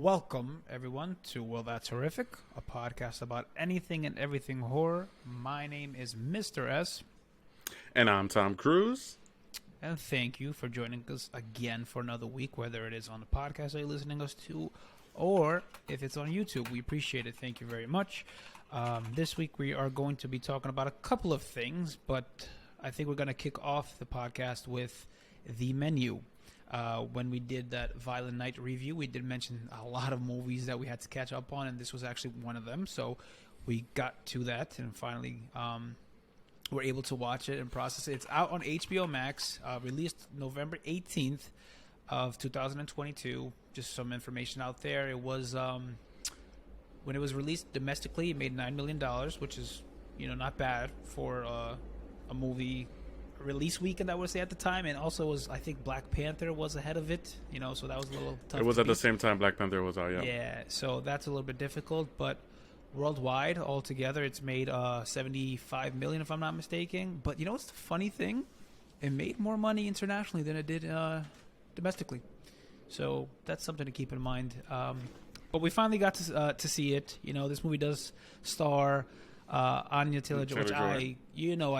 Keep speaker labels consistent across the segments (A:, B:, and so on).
A: Welcome, everyone, to Well That's Horrific, a podcast about anything and everything horror. My name is Mr. S,
B: And I'm Tom Cruise.
A: and thank you for joining us again for another week, whether it is on the podcast that you're listening us to or if it's on YouTube. We appreciate it. Thank you very much. This week we are going to be talking about a couple of things, but I think we're going to kick off the podcast with The Menu. When we did that Violent Night review, we did mention a lot of movies that we had to catch up on, and this was actually one of them. So we got to that and finally were able to watch it and process it. It's out on HBO Max, released November 18th of 2022. Just some information out there. It was when it was released domestically, it made $9 million, which is not bad for a movie release weekend, I would say, at the time. And also was, I think, Black Panther was ahead of it, so that was a little tough.
B: It was at the same time Black Panther was out,
A: yeah, so that's a little bit difficult, but worldwide altogether it's made 75 million, if I'm not mistaken. But what's the funny thing? It made more money internationally than it did domestically, so that's something to keep in mind. But we finally got to see it. This movie does star Anya Taylor-Joy, which I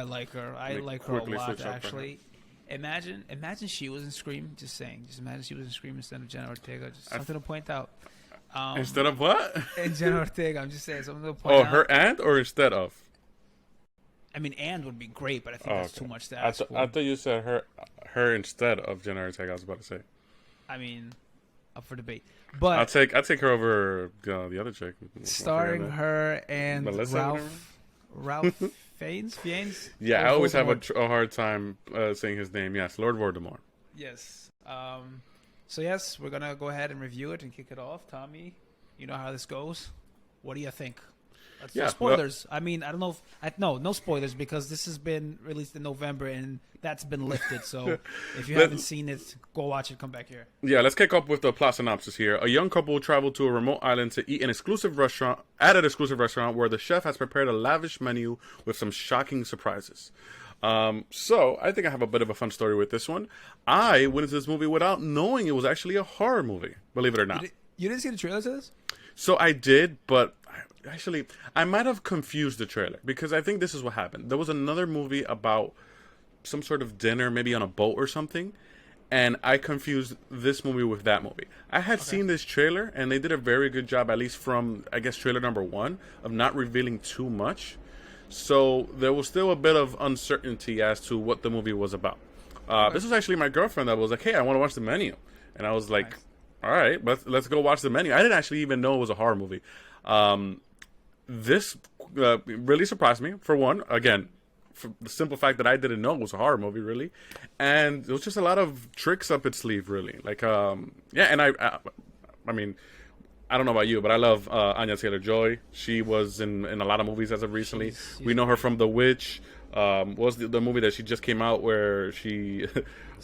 A: like her. I like her a lot, actually. Imagine she was in Scream. Just saying. Just imagine she was in Scream instead of Jenna Ortega. Just something to point out.
B: Instead of what?
A: And Jenna Ortega. I'm just saying something to point out.
B: Oh, her and or instead of?
A: I mean, and would be great, but I think that's too much to ask for.
B: I thought you said her instead of Jenna Ortega. I was about to say.
A: I mean, up for debate. But
B: I'll take her over the other chick.
A: Starring her and
B: Melissa
A: Ralph Fiennes.
B: Yeah, I always have a hard time saying his name. Yes, Lord Voldemort.
A: Yes. So yes, we're gonna go ahead and review it and kick it off. Tommy, you know how this goes. What do you think? No spoilers. I mean, I don't know if no spoilers, because this has been released in November and that's been lifted. So if you haven't seen it, go watch it. Come back here.
B: Yeah, let's kick off with the plot synopsis here. A young couple travel to a remote island to eat at an exclusive restaurant where the chef has prepared a lavish menu with some shocking surprises. So I think I have a bit of a fun story with this one. I went into this movie without knowing it was actually a horror movie, believe it or not.
A: You didn't see the trailer to this?
B: So I did, but actually, I might have confused the trailer, because I think this is what happened. There was another movie about some sort of dinner, maybe on a boat or something, and I confused this movie with that movie. I had seen this trailer, and they did a very good job, at least from, I guess, trailer number 1, of not revealing too much. So there was still a bit of uncertainty as to what the movie was about. This was actually my girlfriend that was like, hey, I want to watch The Menu. And I was like, nice. All right, let's go watch The Menu. I didn't actually even know it was a horror movie. This really surprised me, for one. Again, for the simple fact that I didn't know it was a horror movie, really. And there was just a lot of tricks up its sleeve, really. Like, and I mean, I don't know about you, but I love Anya Taylor-Joy. She was in a lot of movies as of recently. We know her from The Witch. What was the movie that she just came out where she...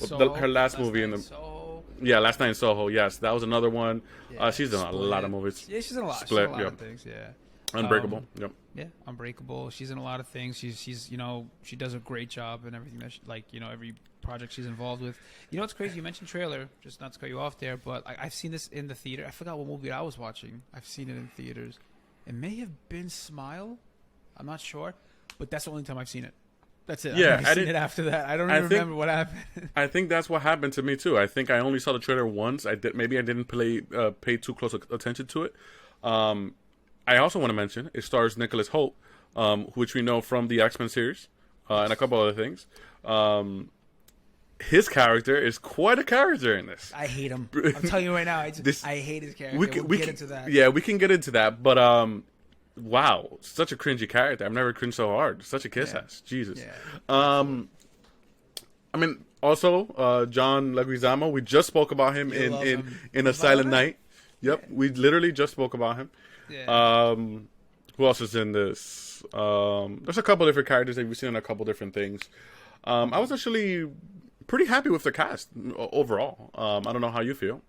B: her last movie in the... Soho. Yeah, Last Night in Soho. Yes, that was another one. Yeah, she's done a lot of movies.
A: Yeah, she's in a lot. She's in a lot of things. Yeah.
B: Unbreakable. Yep.
A: Yeah, Unbreakable. She's in a lot of things. She's she does a great job in everything that every project she's involved with. What's crazy? You mentioned trailer. Just not to cut you off there, but I've seen this in the theater. I forgot what movie I was watching. I've seen it in theaters. It may have been Smile. I'm not sure, but that's the only time I've seen it. That's it.
B: Yeah,
A: I've seen it after that. I don't even remember what happened.
B: I think that's what happened to me too. I think I only saw the trailer once. I didn't pay too close attention to it. I also want to mention it stars Nicholas Hoult, which we know from the X-Men series and a couple other things. His character is quite a character in this.
A: I hate him. I'm telling you right now. I hate his character. We'll get into that.
B: Yeah, we can get into that. But wow, such a cringy character. I've never cringed so hard. Such a kiss ass. Jesus. Yeah. I mean, also John Leguizamo. We just spoke about him in A Silent Night. Yep, yeah. We literally just spoke about him. Yeah. Who else is in this? There's a couple different characters that we've seen in a couple different things. I was actually pretty happy with the cast overall. I don't know how you feel.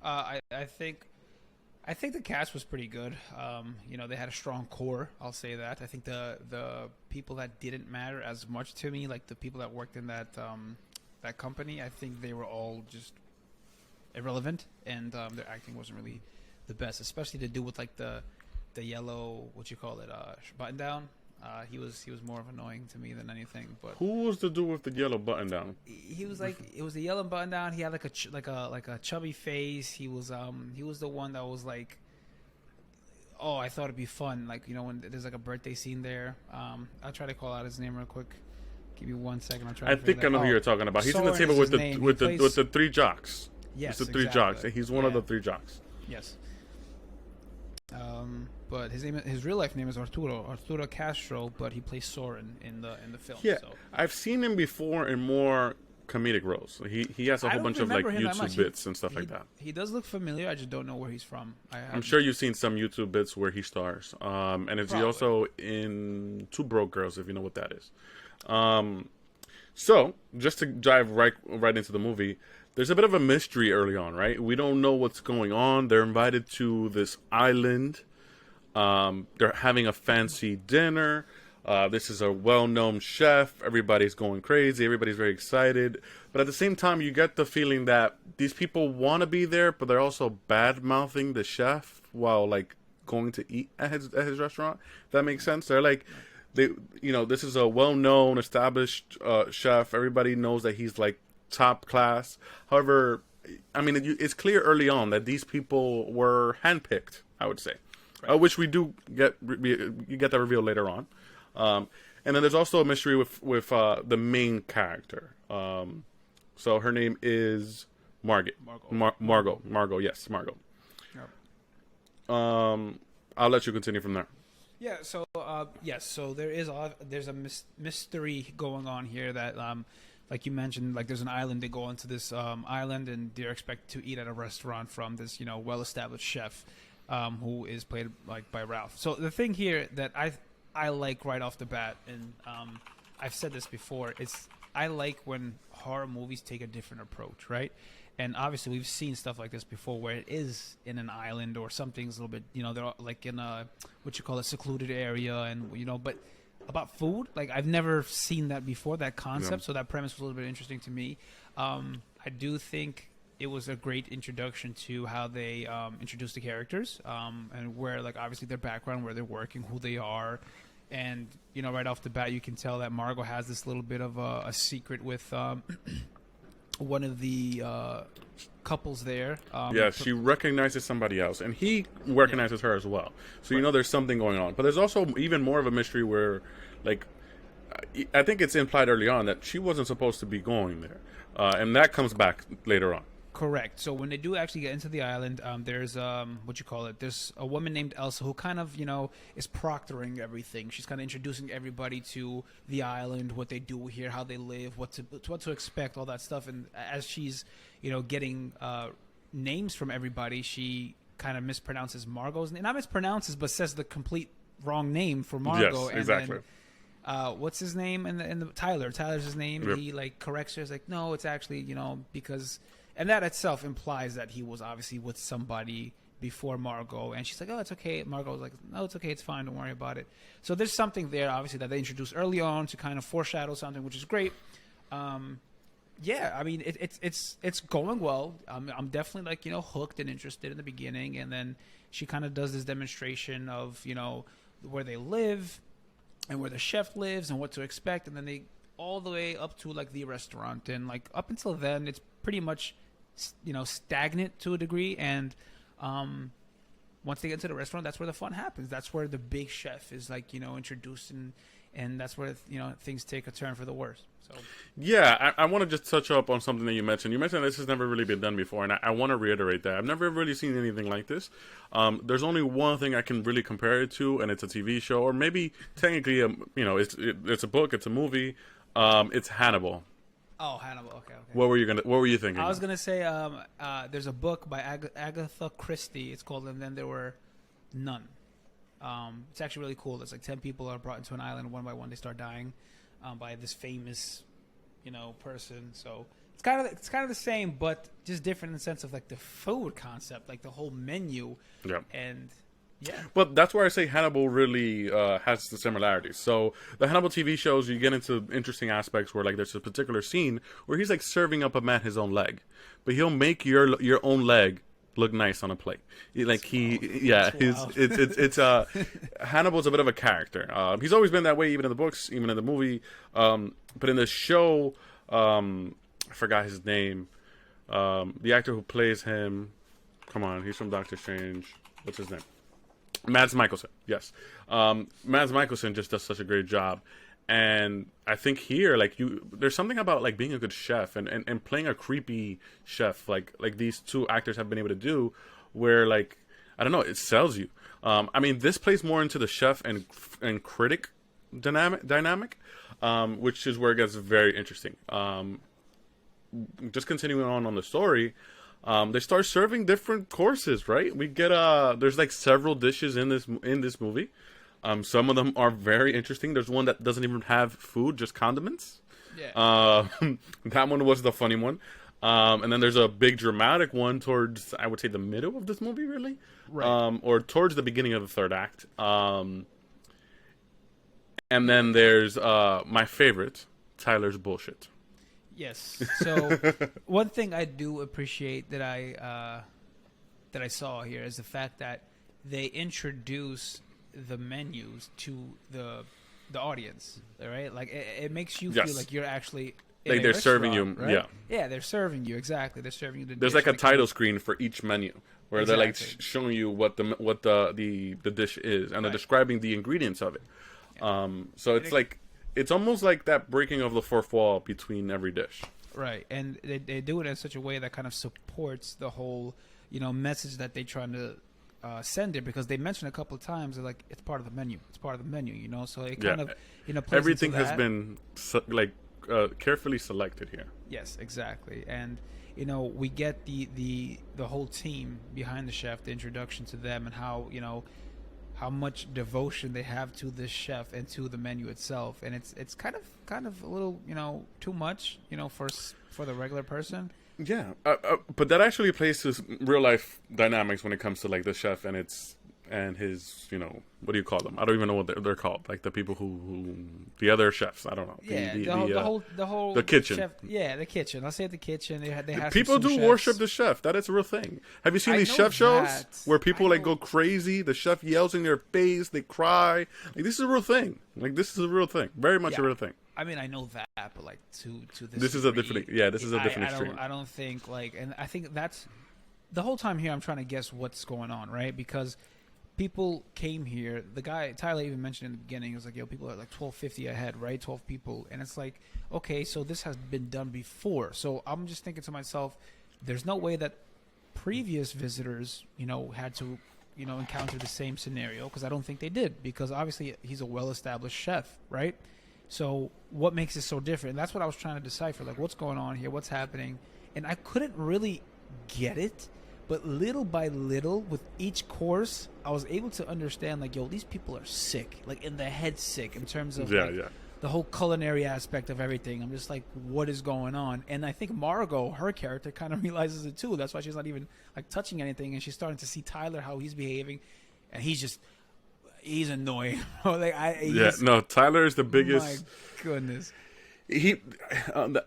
A: I think the cast was pretty good. They had a strong core. I'll say that. I think the people that didn't matter as much to me, like the people that worked in that company, I think they were all just irrelevant, and their acting wasn't really the best, especially to do with like the yellow, what you call it, button down. He was more of annoying to me than anything. But
B: Who was the dude with the yellow button down?
A: he was like, it was a yellow button down. He had like a chubby face. He was the one that was like, oh, I thought it'd be fun. Like, you know, when there's like a birthday scene there. I'll try to call out his name real quick. Give me 1 second. I'm trying.
B: I think I know who you're talking about. He's in the
A: Soren
B: table
A: is
B: with
A: his
B: the
A: name.
B: with
A: He
B: the
A: plays-
B: with the three jocks.
A: Yes,
B: It's the three
A: exactly.
B: jocks. He's one of
A: Yeah.
B: the three jocks.
A: Yes. But his real life name is Arturo Castro, but he plays Soren in the film.
B: Yeah,
A: So.
B: I've seen him before in more comedic roles. He has a
A: I
B: whole
A: don't
B: bunch of like
A: remember him that much.
B: YouTube bits and stuff
A: He-
B: like that.
A: He does look familiar. I just don't know where he's from.
B: I'm sure you've seen some YouTube bits where he stars. And it's
A: Probably.
B: also in Two Broke Girls, if you know what that is. So just to dive right into the movie, there's a bit of a mystery early on, right? We don't know what's going on. They're invited to this island. They're having a fancy dinner. This is a well-known chef. Everybody's going crazy. Everybody's very excited. But at the same time, you get the feeling that these people want to be there, but they're also bad-mouthing the chef while, like, going to eat at his restaurant. If that makes sense. They're like, this is a well-known, established chef. Everybody knows that he's, like, top class. However, I mean, it's clear early on that these people were handpicked, I would say.
A: Right.
B: Which we do get. You get that reveal later on. And then there's also a mystery with the main character. So her name is Margot. Margot. Yes, Margot.
A: Yeah.
B: I'll let you continue from there.
A: Yeah. So yes. So there's a mystery going on here that like you mentioned, like there's an island. They go onto this island and they're expected to eat at a restaurant from this well-established chef who is played like by Ralph. So the thing here that I like right off the bat, and I've said this before, I like when horror movies take a different approach, right? And obviously we've seen stuff like this before where it is in an island or something's a little bit, they're like in a, what you call a secluded area, and, but about food, like I've never seen that before, that concept.
B: Yeah.
A: So that premise was a little bit interesting to me. I do think it was a great introduction to how they introduced the characters, and where, like, obviously their background, where they're working, who they are. And, right off the bat, you can tell that Margot has this little bit of a secret with one of the couples there.
B: She recognizes somebody else, and he recognizes her as well. So there's something going on. But there's also even more of a mystery where, like, I think it's implied early on that she wasn't supposed to be going there, and that comes back later on.
A: Correct. So when they do actually get into the island, there's there's a woman named Elsa who kind of is proctoring everything. She's kind of introducing everybody to the island, what they do here, how they live, what to expect, all that stuff. And as she's getting names from everybody, she kind of mispronounces Margot's name. Not mispronounces, but says the complete wrong name for Margot.
B: Yes, exactly.
A: And then, what's his name in the Tyler? Tyler's his name.
B: Yep.
A: He like corrects her. It's like, no, it's actually because. And that itself implies that he was obviously with somebody before Margot. And she's like, oh, it's okay. Margot was like, no, it's okay. It's fine. Don't worry about it. So there's something there, obviously, that they introduced early on to kind of foreshadow something, which is great. Yeah, I mean, it's going well. I'm definitely, like, hooked and interested in the beginning. And then she kind of does this demonstration of, where they live and where the chef lives and what to expect. And then they all the way up to, like, the restaurant. And, like, up until then, it's pretty much stagnant to a degree, and once they get to the restaurant, that's where the fun happens. That's where the big chef is, like, introduced, and that's where things take a turn for the worse. So
B: yeah, I want to just touch up on something that you mentioned. You mentioned this has never really been done before, and I want to reiterate that I've never really seen anything like this. There's only one thing I can really compare it to, and it's a TV show, or maybe technically it's a book, it's a movie. It's Hannibal.
A: Oh, Hannibal. Okay.
B: What were you thinking?
A: I was gonna say there's a book by Agatha Christie. It's called "And Then There Were None." It's actually really cool. It's like 10 people are brought into an island, one by one they start dying by this famous, person. So it's kind of the same, but just different in the sense of, like, the food concept, like the whole menu.
B: Yeah.
A: And yeah.
B: But that's where I say Hannibal really has the similarities. So the Hannibal TV shows, you get into interesting aspects where, like, there's a particular scene where he's, like, serving up a man his own leg, but he'll make your own leg look nice on a plate. Like
A: That's
B: his
A: wild.
B: it's Hannibal's a bit of a character. He's always been that way, even in the books, even in the movie. But in the show, I forgot his name. The actor who plays him, come on, he's from Doctor Strange. What's his name? Mads Mikkelsen. Yes, Mads Mikkelsen just does such a great job. And I think here, like there's something about like being a good chef and playing a creepy chef, like these two actors have been able to do, where like I don't know, it sells you. I mean, this plays more into the chef and critic dynamic, which is where it gets very interesting. Just continuing on the story, they start serving different courses. Right, we get there's like several dishes in this movie. Some of them are very interesting. There's one that doesn't even have food, just condiments.
A: Yeah.
B: That one was the funny one. And then there's a big dramatic one towards, I would say, the middle of this movie, really.
A: Right.
B: Or towards the beginning of the third act. And then there's my favorite, Tyler's bullshit.
A: Yes. So one thing I do appreciate that I saw here is the fact that they introduce the menus to the audience, right? Like it makes you
B: Yes.
A: feel like you're actually in
B: Like
A: a
B: they're serving you,
A: restaurant, right?
B: yeah.
A: Yeah, they're serving you, exactly. They're serving you the
B: There's
A: dish,
B: like a title screen for each menu where they're like
A: Exactly.
B: showing you what the dish is, and they're
A: Right.
B: describing the ingredients of it. So it's like it's almost like that breaking of the fourth wall between every dish.
A: Right, and they do it in such a way that kind of supports the whole, message that they're trying to send it, because they mention a couple of times they're like it's part of the menu. It's part of the menu, So it kind of plays
B: Everything
A: into
B: has
A: that.
B: been carefully selected here.
A: Yes, exactly, and we get the whole team behind the chef, the introduction to them, and how much devotion they have to this chef and to the menu itself, and it's kind of a little too much for the regular person.
B: Yeah, but that actually plays to real life dynamics when it comes to like the chef and his what do you call them? I don't even know what they're called. Like the people who the other chefs. I don't know.
A: Yeah, the whole
B: the kitchen.
A: chef, yeah, the kitchen. I'll say the kitchen. They have
B: People
A: some
B: do
A: chefs.
B: worship the chef. That is a real thing. Have you seen
A: I
B: these
A: know
B: chef shows
A: that.
B: where people
A: I
B: like
A: know.
B: go crazy? The chef yells in their face. They cry. Like this is a real thing. Like this is a real thing. Very much a
A: Yeah.
B: real thing.
A: I mean, I know that, but like to this.
B: This is a
A: degree,
B: different. Yeah, this is a different
A: I
B: extreme.
A: don't. I don't think and I think that's the whole time here. I'm trying to guess what's going on, right? Because people came here. The guy Tyler even mentioned in the beginning. He was like, "Yo, people are like 1250 ahead, right? 12 people," and it's like, okay, so this has been done before. So I'm just thinking to myself, there's no way that previous visitors, had to, encounter the same scenario, because I don't think they did, because obviously he's a well-established chef, right? So what makes it so different? And that's what I was trying to decipher, like what's going on here, what's happening, and I couldn't really get it. But little by little, with each course, I was able to understand, like, yo, these people are sick, like in the head sick, in terms of the whole culinary aspect of everything. I'm just like, what is going on? And I think Margot, her character, kind of realizes it too. That's why she's not even like touching anything, and she's starting to see Tyler, how he's behaving, and he's annoying.
B: No, Tyler is the biggest.
A: My goodness.
B: He, I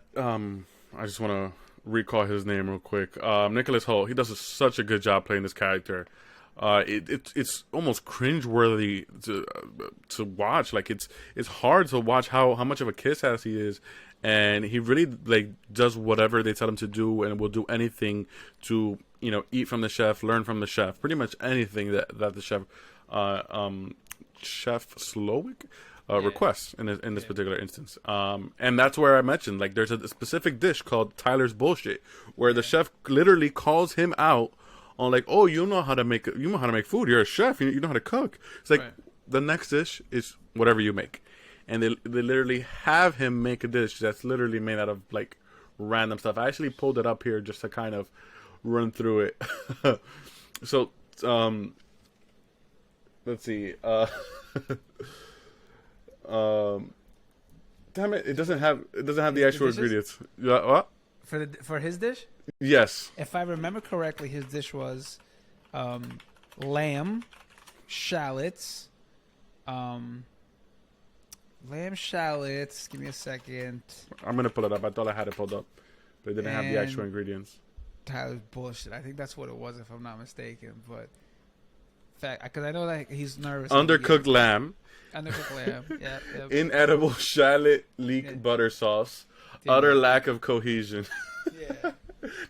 B: just want to recall his name real quick. Nicholas Hoult. He does such a good job playing this character. It's almost cringeworthy to watch. Like it's hard to watch how much of a kiss ass he is, and he really like does whatever they tell him to do, and will do anything to eat from the chef, learn from the chef. Pretty much anything that the chef, Chef Slowick, requests in this particular instance. And that's where I mentioned, like, there's a specific dish called Tyler's bullshit, where the chef literally calls him out on like, oh, you know how to make food. You're a chef. You know how to cook. It's like the next dish is whatever you make, and they literally have him make a dish that's literally made out of like random stuff. I actually pulled it up here just to kind of run through it. So, let's see. Damn it! It doesn't have the actual ingredients. Yeah, what?
A: For his dish,
B: Yes.
A: if I remember correctly, his dish was lamb, shallots, lamb shallots. Give me a second.
B: I'm gonna pull it up. I thought I had it pulled up, but it didn't have the actual
A: And-
B: ingredients.
A: Tyler's bullshit. I think that's what it was, if I'm not mistaken. But fact, because I know that he's nervous.
B: Undercooked lamb.
A: Undercooked lamb. Yeah.
B: Inedible shallot leek butter sauce. Utter lack of cohesion.
A: Yeah.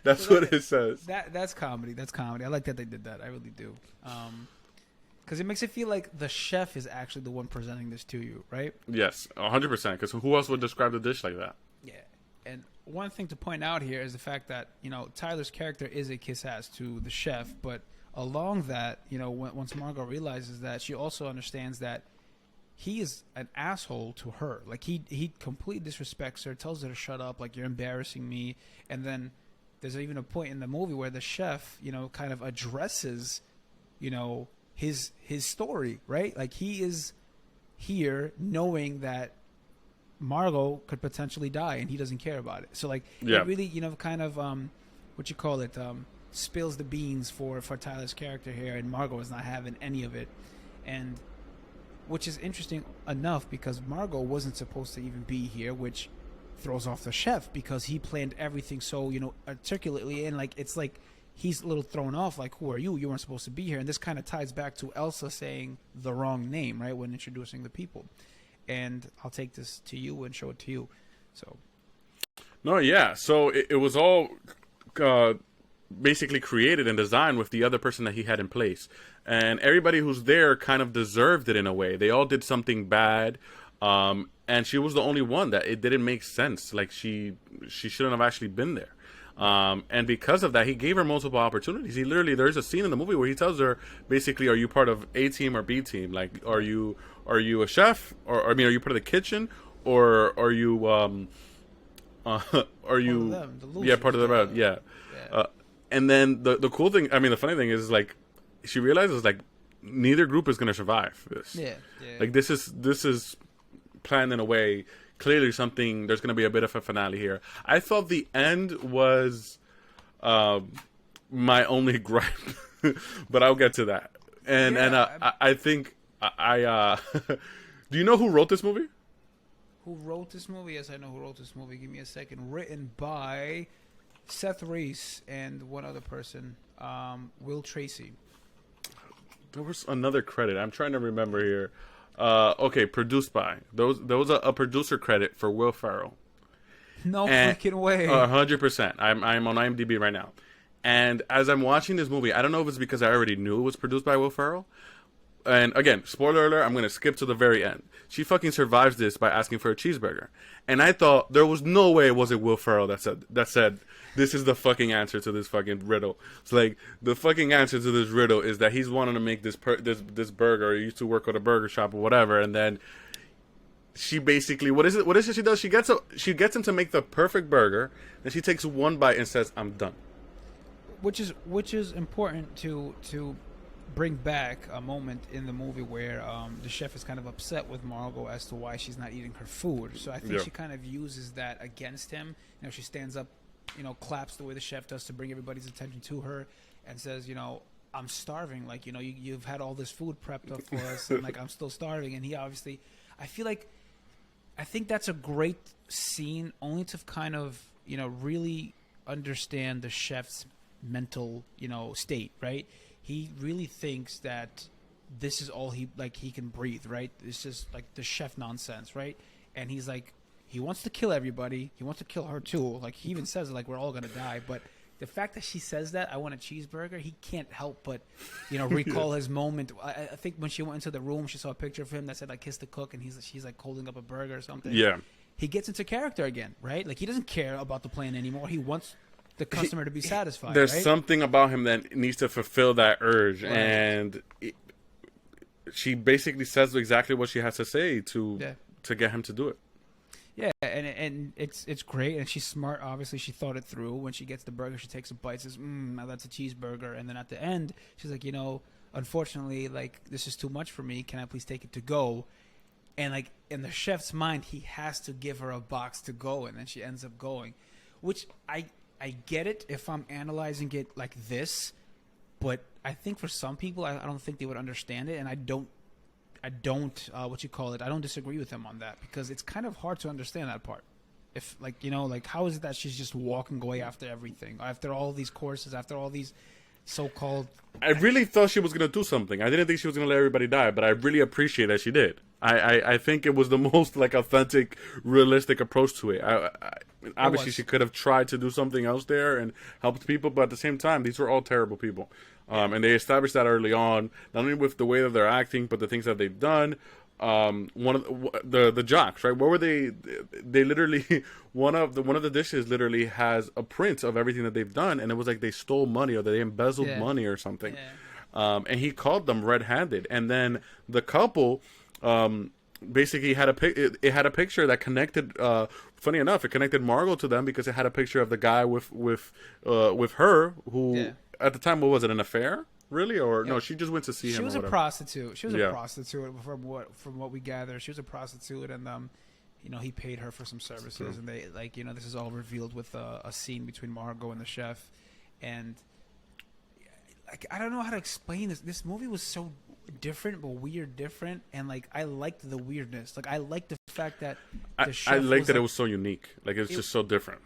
B: That's
A: So
B: what it says.
A: That's comedy. That's comedy. I like that they did that. I really do. Because it makes it feel like the chef is actually the one presenting this to you, right?
B: Yes, 100%. Because who else would describe the dish like that?
A: Yeah. And one thing to point out here is the fact that, you know, Tyler's character is a kiss ass to the chef, but along that, you know, once Margot realizes that, she also understands that he is an asshole to her. Like, he completely disrespects her, tells her to shut up, like, you're embarrassing me. And then there's even a point in the movie where the chef, you know, kind of addresses, you know, his story, right? Like, he is here knowing that Margot could potentially die and he doesn't care about it. So, like, it really, you know, kind of what you call it, spills the beans for Tyler's character here, and Margot is not having any of it. And which is interesting enough, because Margot wasn't supposed to even be here, which throws off the chef, because he planned everything so, you know, articulately, and like, it's like he's a little thrown off, like, who are you? You weren't supposed to be here. And this kind of ties back to Elsa saying the wrong name, right, when introducing the people. And I'll take this to you and show it to you. So
B: No, yeah. So it was all basically created and designed with the other person that he had in place. And everybody who's there kind of deserved it in a way. They all did something bad. And she was the only one that it didn't make sense. Like, she shouldn't have actually been there. And because of that, he gave her multiple opportunities. He literally, there's a scene in the movie where he tells her, basically, are you part of A team or B team? Like, are you a chef? Or, I mean, are you part of the kitchen? Or are you, are you, part of the, yeah. And then the cool thing, I mean, the funny thing is, like, she realizes, like, neither group is going to survive this.
A: Yeah.
B: Like, this is planned in a way. Clearly something, there's going to be a bit of a finale here. I thought the end was my only gripe, but I'll get to that. And I think I do you know who wrote this movie?
A: Who wrote this movie? Yes, I know who wrote this movie. Give me a second. Written by Seth Reese and one other person, Will Tracy.
B: There was another credit. I'm trying to remember here. Okay, produced by. There was a producer credit for Will Ferrell.
A: No freaking way.
B: 100%. I'm on IMDb right now. And as I'm watching this movie, I don't know if it's because I already knew it was produced by Will Ferrell. And again, spoiler alert, I'm going to skip to the very end. She fucking survives this by asking for a cheeseburger. And I thought there was no way it wasn't Will Ferrell that said this is the fucking answer to this fucking riddle. It's like, the fucking answer to this riddle is that he's wanting to make this burger. He used to work at a burger shop or whatever, and then she basically, what is it she does? She gets him to make the perfect burger, and she takes one bite and says, "I'm done."
A: Which is important to bring back a moment in the movie where the chef is kind of upset with Margot as to why she's not eating her food. So I think she kind of uses that against him. You know, she stands up, you know, claps the way the chef does to bring everybody's attention to her, and says, you know, I'm starving. Like, you know, you've had all this food prepped up for us, and like, I'm still starving. And he obviously, I think that's a great scene, only to kind of, you know, really understand the chef's mental, you know, state, right? He really thinks that this is all he can breathe, right? It's just like the chef nonsense, right? And he's like, he wants to kill everybody. He wants to kill her too. Like, he even says, like, we're all gonna die. But the fact that she says that, I want a cheeseburger, he can't help but, you know, recall his moment. I think when she went into the room, she saw a picture of him that said, like, kiss the cook, and she's like holding up a burger or something.
B: Yeah.
A: He gets into character again, right? Like, he doesn't care about the plan anymore. He wants the customer to be satisfied.
B: There's
A: right?
B: something about him that needs to fulfill that urge,
A: Right.
B: and she basically says exactly what she has to say to get him to do it.
A: Yeah, and it's great, and she's smart. Obviously, she thought it through. When she gets the burger, she takes a bite, says, now that's a cheeseburger. And then at the end, she's like, you know, unfortunately, like, this is too much for me. Can I please take it to go? And, like, in the chef's mind, he has to give her a box to go, and then she ends up going. Which, I get it if I'm analyzing it like this, but I think for some people, I don't think they would understand it, and I don't I don't disagree with him on that, because it's kind of hard to understand that part. If like like how is it that she's just walking away after everything, after all these courses, after all these so-called?
B: I really thought she was gonna do something. I didn't think she was gonna let everybody die, but I really appreciate that she did. I think it was the most like authentic, realistic approach to it. Obviously, she could have tried to do something else there and helped people, but at the same time, these were all terrible people. And they established that early on, not only with the way that they're acting, but the things that they've done. One of the jocks, right? What were they? They literally one of the dishes literally has a print of everything that they've done, and it was like they stole money or they embezzled money or something. And he called them red-handed, and then the couple. Basically had it had a picture that connected. Funny enough, it connected Margot to them because it had a picture of the guy with her who at the time, what was it, an affair? Really, or no? She just went to see him.
A: She was
B: a
A: prostitute. She was a prostitute from what we gather. She was a prostitute, and he paid her for some services, and they this is all revealed with a scene between Margot and the chef, and like I don't know how to explain this. This movie was so different, but weird, different, and like I liked the weirdness. Like I liked the fact that the chef
B: I liked that it was so unique. Like it's just so different.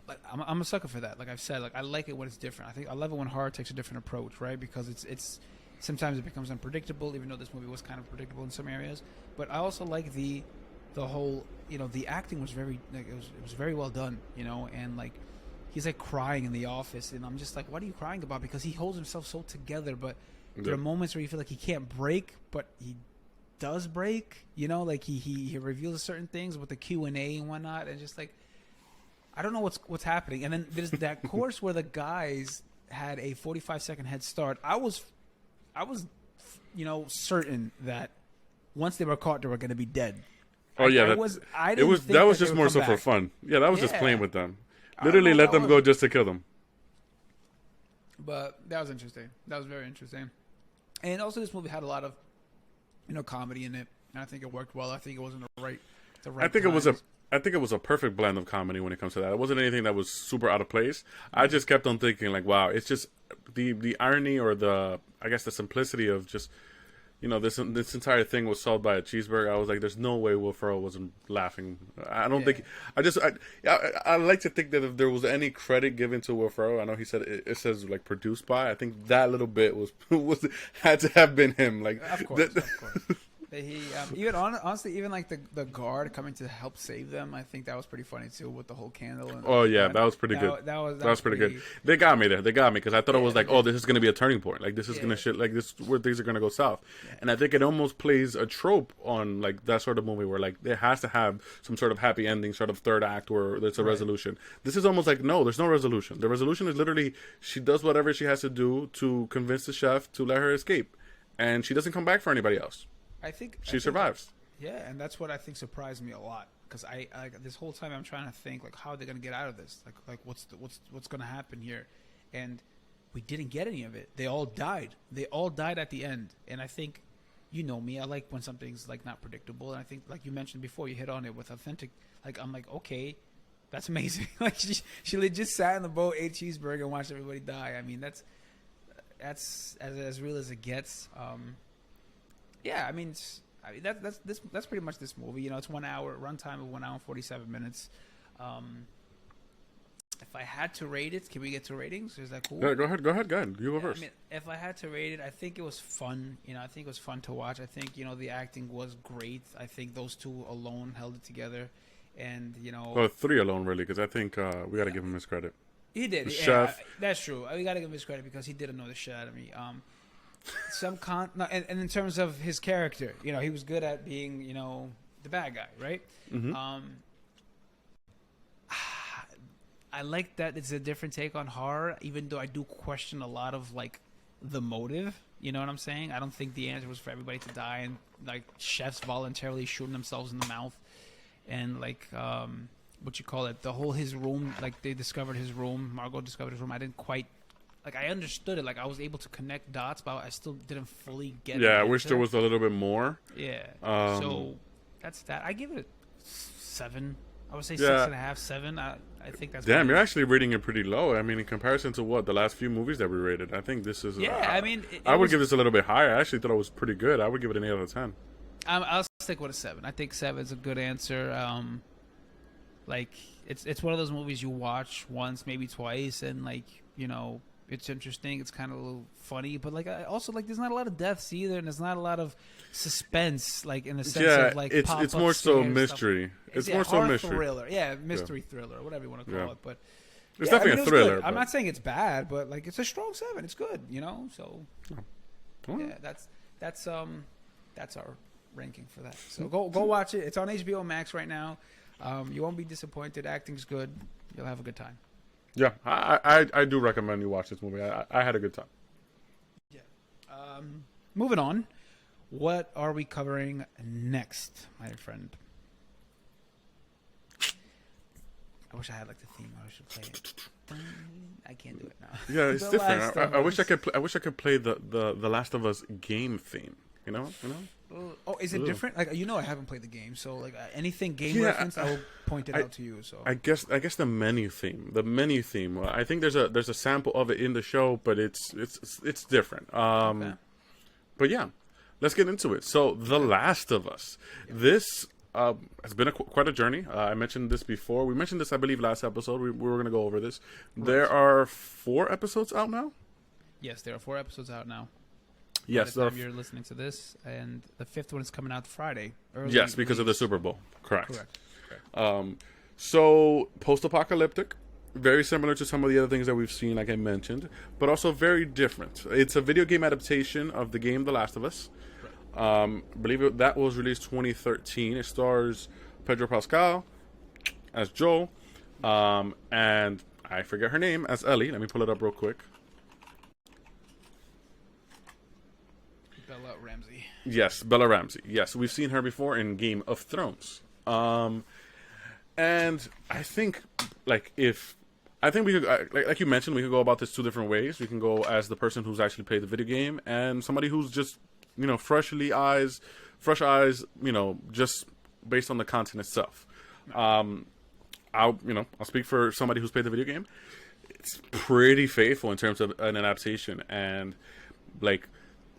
A: Like I'm a sucker for that. Like I've said, like I like it when it's different. I love it when horror takes a different approach, right? Because it's sometimes it becomes unpredictable, even though this movie was kind of predictable in some areas. But I also like the whole the acting was very like it was very well done, and like he's like crying in the office, and I'm just like, what are you crying about? Because he holds himself so together, but there are moments where you feel like he can't break, but he does break. Like he reveals certain things with the Q&A and whatnot, and just like I don't know what's happening. And then there's that course where the guys had a 45-second head start. I was certain that once they were caught, they were going to be dead.
B: Oh yeah, that was just more so for fun. Yeah, that was just playing with them. Literally let them go just to kill them.
A: But that was interesting. That was very interesting. And also, this movie had a lot of, comedy in it, and I think it worked well. I think it was in the right.
B: I think it was a perfect blend of comedy when it comes to that. It wasn't anything that was super out of place. I just kept on thinking like, wow, it's just the irony or the simplicity of just this entire thing was solved by a cheeseburger. I was like, there's no way Will Ferrell wasn't laughing. I don't think. I like to think that if there was any credit given to Will Ferrell, I know he said it says like produced by. I think that little bit was had to have been him. Like,
A: of course. He even honestly, even like the guard coming to help save them, I think that was pretty funny too with the whole candle. And
B: that was pretty good. That was pretty good. They got me there. They got me because I thought it was like, oh, this is gonna be a turning point. Like this is gonna shit. Like this is where things are gonna go south. Yeah. And I think it almost plays a trope on like that sort of movie where like it has to have some sort of happy ending, sort of third act where there's a resolution. This is almost like no, there's no resolution. The resolution is literally she does whatever she has to do to convince the chef to let her escape, and she doesn't come back for anybody else.
A: I think
B: she survives.
A: Yeah, and that's what I think surprised me a lot because I this whole time I'm trying to think like how are they going to get out of this? Like what's going to happen here? And we didn't get any of it. They all died. They all died at the end. And I think me, I like when something's like not predictable. And I think like you mentioned before, you hit on it with authentic. Like I'm like, okay, that's amazing. Like she legit sat in the boat, ate cheeseburger, and watched everybody die. I mean that's as real as it gets. Yeah, I mean that's pretty much this movie. It's 1 hour runtime of 1 hour and 47 minutes. If I had to rate it, can we get to ratings? Is that cool?
B: Yeah, go ahead. You go first.
A: I mean, if I had to rate it, I think it was fun. I think it was fun to watch. I think the acting was great. I think those two alone held it together, and
B: Well, three alone really, because I think we got to give him his credit.
A: He did.
B: The chef.
A: That's true. We got to give him his credit because he did annoy the shit out of me. And in terms of his character, he was good at being, the bad guy, right?
B: Mm-hmm.
A: I like that it's a different take on horror, even though I do question a lot of like the motive. You know what I'm saying? I don't think the answer was for everybody to die and like chefs voluntarily shooting themselves in the mouth and like his room, like they discovered his room. Margot discovered his room. I didn't quite. Like, I understood it. Like, I was able to connect dots, but I still didn't fully get it.
B: Yeah, I wish there was a little bit more.
A: Yeah. So, that's that. I give it 7. I would say 6.5, 7. I think that's...
B: Damn, you're actually rating it pretty low. I mean, in comparison to the last few movies that we rated. I think this is...
A: I mean...
B: I would give this a little bit higher. I actually thought it was pretty good. I would give it an 8 out of 10.
A: I'll stick with a 7. I think 7 is a good answer. like it's one of those movies you watch once, maybe twice, and like it's interesting. It's kind of a little funny, but like I also like there's not a lot of deaths either, and there's not a lot of suspense, like in the sense of like
B: it's more so mystery. It's more so mystery
A: thriller, mystery thriller, whatever you want to call it. But
B: it's definitely a thriller.
A: I'm not saying it's bad, but like it's a strong 7. It's good, So that's our ranking for that. So go watch it. It's on HBO Max right now. You won't be disappointed. Acting's good. You'll have a good time.
B: Yeah, I do recommend you watch this movie. I had a good time.
A: Yeah. Moving on. What are we covering next, my friend? I wish I had like the theme. I should play it. I can't do it now.
B: Yeah, it's different. I wish I could. I wish I could play the Last of Us game theme. You know.
A: Oh, is it different? Like I haven't played the game, so like anything game reference, I will point it out to you. So
B: I guess the menu theme. The menu theme. I think there's a sample of it in the show, but it's different.
A: Okay.
B: But yeah, let's get into it. So The Last of Us. Yeah. This has been quite a journey. I mentioned this before. We mentioned this, I believe, last episode. We were going to go over this. Right. There are 4 episodes out now.
A: Yes, there are 4 episodes out now.
B: Yes,
A: by the time you're listening to this, and the 5th one is coming out Friday.
B: Yes, because of the Super Bowl. Correct. So post-apocalyptic, very similar to some of the other things that we've seen, like I mentioned, but also very different. It's a video game adaptation of the game The Last of Us. Right. Believe that was released 2013. It stars Pedro Pascal as Joel, and I forget her name as Ellie. Let me pull it up real quick.
A: Bella Ramsey.
B: Yes, Bella Ramsey. Yes, we've seen her before in Game of Thrones. And I think, we could, like you mentioned, we could go about this 2 different ways. We can go as the person who's actually played the video game, and somebody who's just, fresh eyes, just based on the content itself. I'll speak for somebody who's played the video game. It's pretty faithful in terms of an adaptation, and like,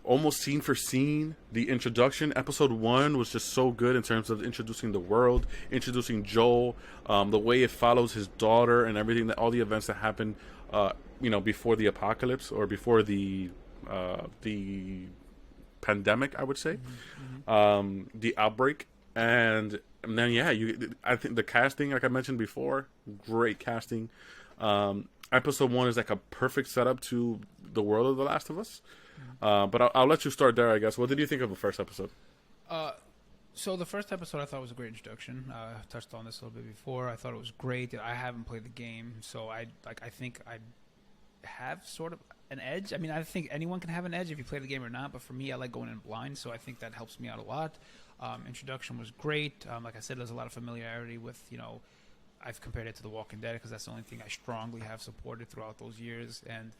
B: almost scene for scene, the introduction, episode 1 was just so good in terms of introducing the world, introducing Joel, the way it follows his daughter and everything, that all the events that happened, before the apocalypse or before the pandemic, I would say, the outbreak, and then I think the casting, like I mentioned before, great casting. Episode 1 is like a perfect setup to the world of The Last of Us. But I'll let you start there, I guess. What did you think of the first episode?
A: So the first episode I thought was a great introduction. I touched on this a little bit before. I thought it was great. I haven't played the game, so I think I have sort of an edge. I mean, I think anyone can have an edge if you play the game or not, but for me, I like going in blind, so I think that helps me out a lot. Introduction was great. Like I said, there's a lot of familiarity with, I've compared it to The Walking Dead because that's the only thing I strongly have supported throughout those years, and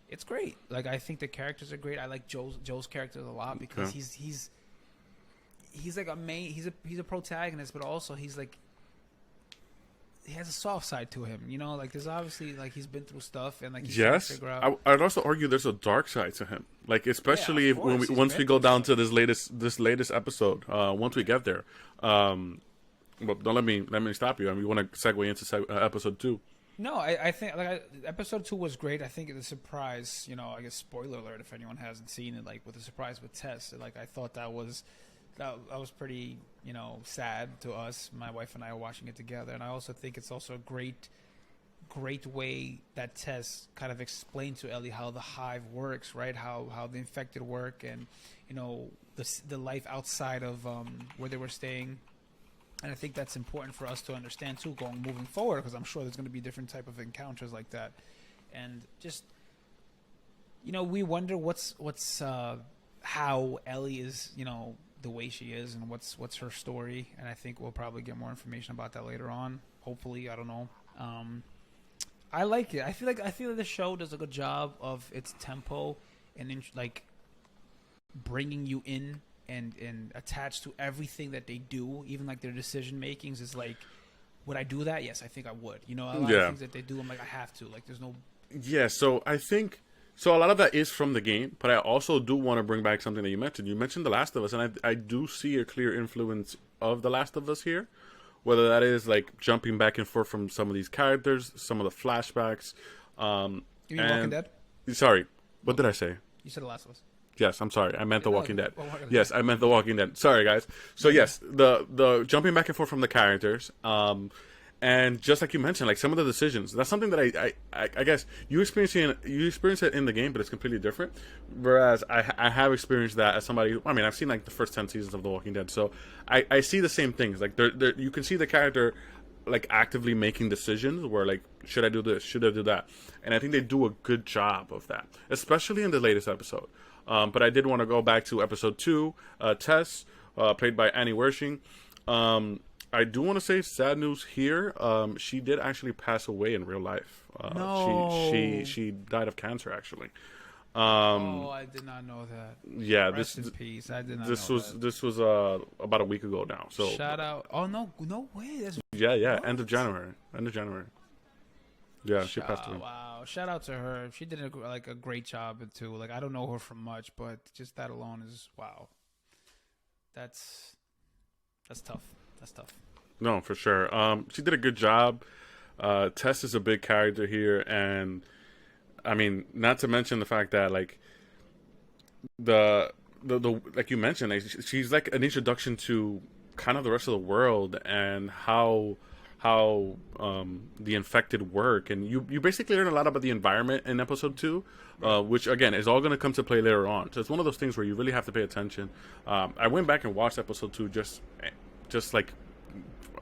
A: it's great. Like, I think the characters are great. I like Joel's character a lot because he's like a main. He's a protagonist, but also he's like he has a soft side to him. Like there's obviously like he's been through stuff and like he's trying to figure out.
B: I'd also argue there's a dark side to him. Like especially once we go down to this latest episode. Once we get there, but don't let me stop you. I mean, you want to segue into episode 2.
A: No, I think episode 2 was great. I think the surprise, I guess spoiler alert if anyone hasn't seen it, like with the surprise with Tess, like I thought that was pretty, sad to us. My wife and I were watching it together, and I also think it's also a great way that Tess kind of explained to Ellie how the hive works, right? How the infected work, and the life outside of where they were staying. And I think that's important for us to understand too, moving forward, because I'm sure there's going to be different type of encounters like that, and just we wonder what's how Ellie is, the way she is, and what's her story, and I think we'll probably get more information about that later on. Hopefully, I don't know. I like it. I feel like the show does a good job of its tempo and bringing you in. And attached to everything that they do, even like their decision makings, is like, would I do that? Yes, I think I would. A lot of things that they do, I'm like, I have to. Like, there's no.
B: Yeah, so I think a lot of that is from the game, but I also do want to bring back something that you mentioned. You mentioned The Last of Us, and I do see a clear influence of The Last of Us here, whether that is like jumping back and forth from some of these characters, some of the flashbacks.
A: You mean Walking Dead?
B: Sorry, what did I say?
A: You said The Last of Us.
B: Yes, I'm sorry. I meant The Walking Dead.
A: Walking Dead.
B: Yes, I meant The Walking Dead. Sorry, guys. So yes, the jumping back and forth from the characters, and just like you mentioned, like some of the decisions. That's something that I guess you experience it in the game, but it's completely different. Whereas I have experienced that as somebody. I mean, I've seen like the first 10 seasons of The Walking Dead, so I see the same things. Like you can see the character like actively making decisions where like, should I do this? Should I do that? And I think they do a good job of that, especially in the latest episode. But I did want to go back to episode 2, Tess, played by Annie Wershing. I do want to say sad news here. She did actually pass away in real life.
A: No.
B: She died of cancer actually.
A: I did not know that.
B: Yeah,
A: Rest in peace. I did not
B: this
A: know
B: was
A: that.
B: this was about a week ago now. So
A: Shout out. Oh no way. That's
B: yeah,
A: what?
B: end of January. Yeah, she passed away.
A: Wow. Shout out to her. She did a great job too. Like, I don't know her from much, but just that alone is wow. That's tough. That's tough.
B: No, for sure. She did a good job. Tess is a big character here, and I mean, not to mention the fact that like the like you mentioned, like, she's like an introduction to kind of the rest of the world and how the infected work, and you basically learn a lot about the environment in episode 2, which again is all going to come to play later on. So it's one of those things where you really have to pay attention. I went back and watched episode 2 just like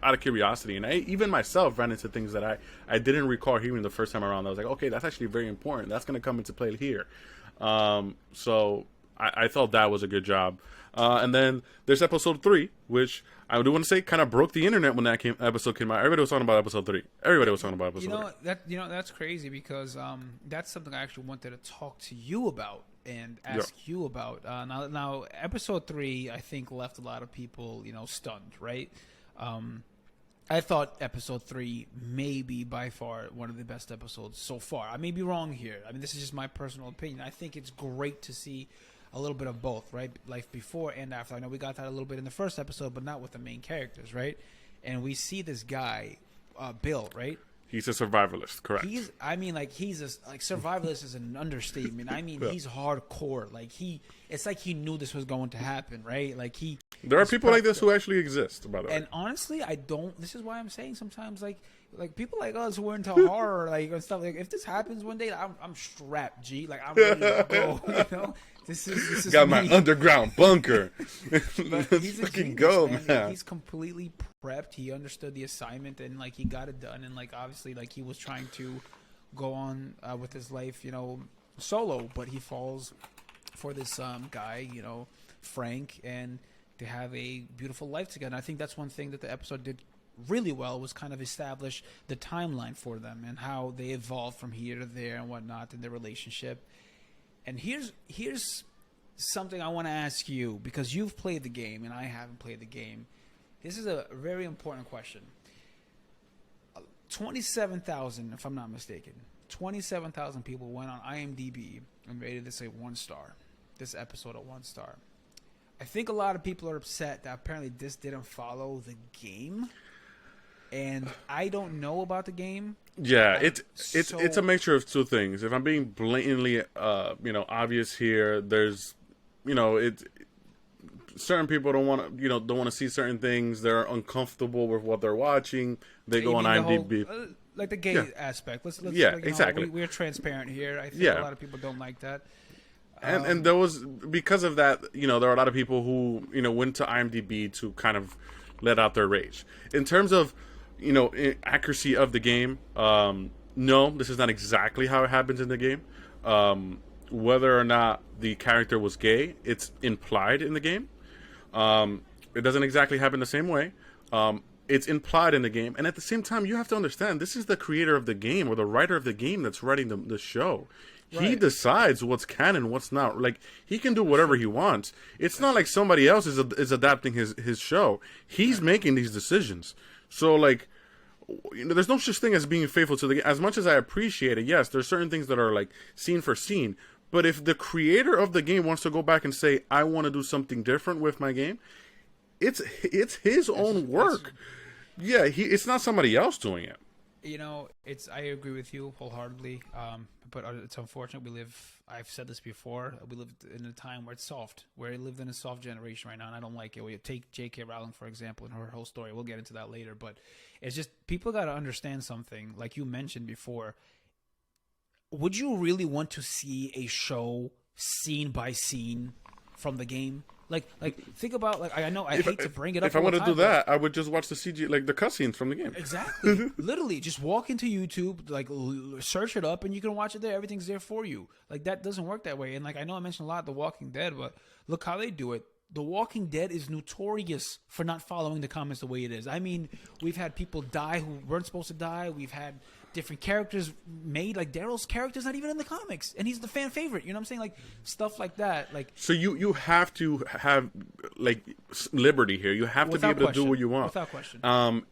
B: out of curiosity, and I even myself ran into things that I didn't recall hearing the first time around. I was like, okay, that's actually very important. That's going to come into play here. So I thought that was a good job. And then there's episode 3, which I do want to say kind of broke the internet when that episode came out. Everybody was talking about episode 3. Everybody was talking about episode 3.
A: That's crazy because that's something I actually wanted to talk to you about and ask you about. Now, episode 3, I think, left a lot of people, stunned, right? I thought episode 3 may be by far one of the best episodes so far. I may be wrong here. I mean, this is just my personal opinion. I think it's great to see a little bit of both, right? Life before and after. I know we got that a little bit in the first episode, but not with the main characters, right? And we see this guy, Bill, right?
B: He's a survivalist, correct?
A: Survivalist is an understatement. I mean, he's hardcore. Like it's like he knew this was going to happen, right? Like
B: there are people like this who actually exist, by the way.
A: And honestly, this is why I'm saying sometimes like people like us who are into horror, like and stuff. Like if this happens one day, I'm strapped, G. Like I'm ready to go. This is
B: got
A: me.
B: my underground bunker.
A: But
B: Let's fucking go, man.
A: Like, he's completely prepped. He understood the assignment and like he got it done. And like obviously like he was trying to go on with his life, solo, but he falls for this guy, Frank, and they have a beautiful life together. And I think that's one thing that the episode did really well, was kind of establish the timeline for them and how they evolved from here to there and whatnot in their relationship. And here's something I want to ask you, because you've played the game and I haven't played the game. This is a very important question. 27,000, if I'm not mistaken, 27,000 people went on IMDb and rated this a 1 star. This episode a 1 star. I think a lot of people are upset that apparently this didn't follow the game. And I don't know about the game.
B: Yeah, it's a mixture of two things. If I'm being blatantly, obvious here, there's, certain people don't want to see certain things. They're uncomfortable with what they're watching. They go on IMDb.
A: Like the gay aspect. Let's
B: exactly.
A: We're transparent here. I think a lot of people don't like that.
B: And there was, because of that, there are a lot of people who, went to IMDb to kind of let out their rage. In terms of, accuracy of the game, no, this is not exactly how it happens in the game. Whether or not the character was gay, it's implied in the game. It doesn't exactly happen the same way. It's implied in the game. And at the same time, you have to understand, this is the creator of the game or the writer of the game that's writing the show. Right. He decides what's canon, what's not. Like, he can do whatever he wants. It's not like somebody else is adapting his show. He's making these decisions. So, like, there's no such thing as being faithful to the game. As much as I appreciate it, yes, there's certain things that are, like, scene for scene. But if the creator of the game wants to go back and say, I want to do something different with my game, it's his own work. Yeah, it's not somebody else doing it.
A: You know, I agree with you wholeheartedly. But it's unfortunate we live. I've said this before. We live in a time where it's soft. Where we live in a soft generation right now, and I don't like it. We take J.K. Rowling for example and her whole story. We'll get into that later, but it's just people got to understand something. Like you mentioned before, would you really want to see a show scene by scene from the game? Like think about I know I hate to bring it up.
B: If I want to do that, I would just watch the CG, like the cutscenes from the game.
A: Exactly. Literally, just walk into YouTube, like search it up, and you can watch it there. Everything's there for you. Like that doesn't work that way. And like I know I mentioned a lot The Walking Dead, but look how they do it. The Walking Dead is notorious for not following the comics the way it is. I mean, we've had people die who weren't supposed to die. We've had different characters made. Like Daryl's character's not even in the comics, and he's the fan favorite. You know what I'm saying? Like stuff like that. Like
B: so, you have to have like liberty here. You have to be able to do what you want,
A: without question.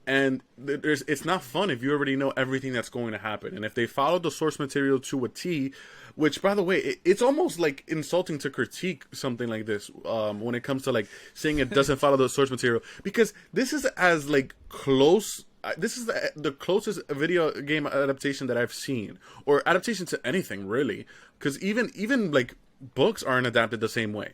B: And it's not fun if you already know everything that's going to happen. And if they follow the source material to a T, which by the way, it's almost like insulting to critique something like this when it comes to like saying it doesn't follow the source material, because this is as like close. This is the closest video game adaptation that I've seen, or adaptation to anything really, because even like books aren't adapted the same way.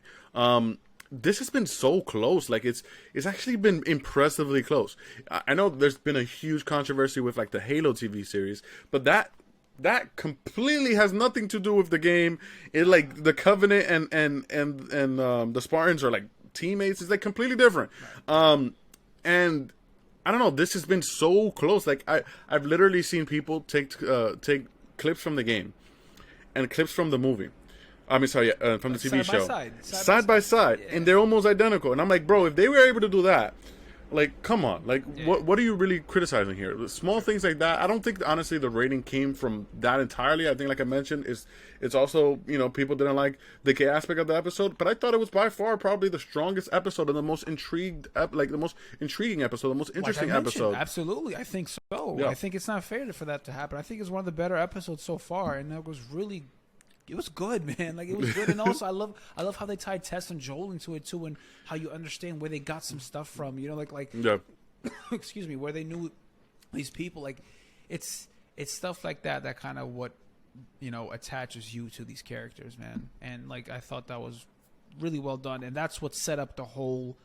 B: This has been so close. Like it's actually been impressively close. I know there's been a huge controversy with like the Halo TV series, but that completely has nothing to do with the game. It like the Covenant and the Spartans are like teammates. It's like completely different. And I don't know. This has been so close. Like I've literally seen people take clips from the game and clips from the movie. I mean, sorry, from the TV show, side by side, yeah. And they're almost identical. And I'm like, bro, if they were able to do that, like, come on, like, yeah. What are you really criticizing here? Small things like that. I don't think honestly the rating came from that entirely. I think, like I mentioned, it's also, you know, people didn't like the gay aspect of the episode, but I thought it was by far probably the strongest episode and the most intriguing episode, the most interesting episode.
A: Absolutely, I think so. Yeah. I think it's not fair for that to happen. I think it's one of the better episodes so far, and it was really. It was good, man. Like, it was good. And also, I love how they tied Tess and Joel into it, too, and how you understand where they got some stuff from. You know, like
B: yeah.
A: excuse me, where they knew these people. Like, it's stuff like that kind of what, you know, attaches you to these characters, man. And, like, I thought that was really well done. And that's what set up the whole,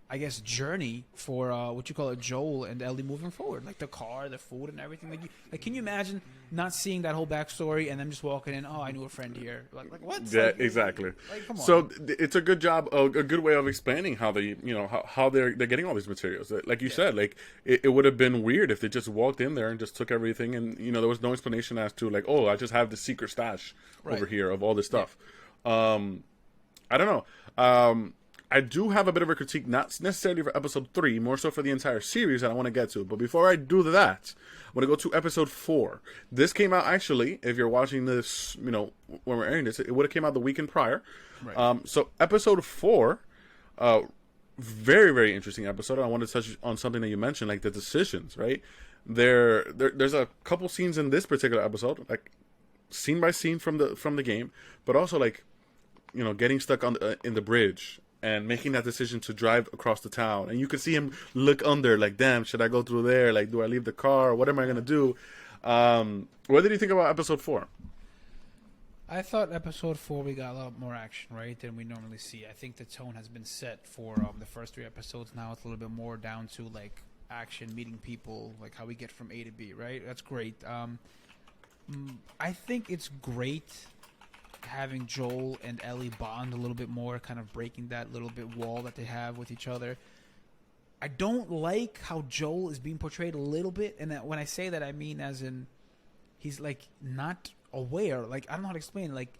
A: I guess, journey for what you call it, Joel and Ellie moving forward. Like, the car, the food, and everything. Like can you imagine not seeing that whole backstory and then just walking in, oh, I knew a friend here. Like what?
B: Yeah,
A: like,
B: exactly.
A: Like, come on.
B: So it's a good job, a good way of explaining how they, you know, how they're getting all these materials. Like you said, like it would have been weird if they just walked in there and just took everything, and you know there was no explanation as to like, oh, I just have the secret stash over here of all this stuff. Yeah. I don't know. I do have a bit of a critique, not necessarily for episode 3, more so for the entire series that I want to get to. But before I do that, I'm going to go to episode 4. This came out, actually, if you're watching this, you know, when we're airing this, it would have came out the weekend prior. Right. So episode 4, very, very interesting episode. I want to touch on something that you mentioned, like the decisions, right? There's a couple scenes in this particular episode, like scene by scene from the game, but also like, you know, getting stuck on in the bridge and making that decision to drive across the town. And you could see him look under, like, damn, should I go through there? Like, do I leave the car? What am I going to do? What did you think about episode 4?
A: I thought episode 4 we got a lot more action, right, than we normally see. I think the tone has been set for the first 3 episodes. Now it's a little bit more down to, like, action, meeting people, like how we get from A to B, right? That's great. I think it's great having Joel and Ellie bond a little bit more, kind of breaking that little bit wall that they have with each other. I don't like how Joel is being portrayed a little bit, and that when I say that, I mean as in he's like not aware. Like, I don't know how to explain. Like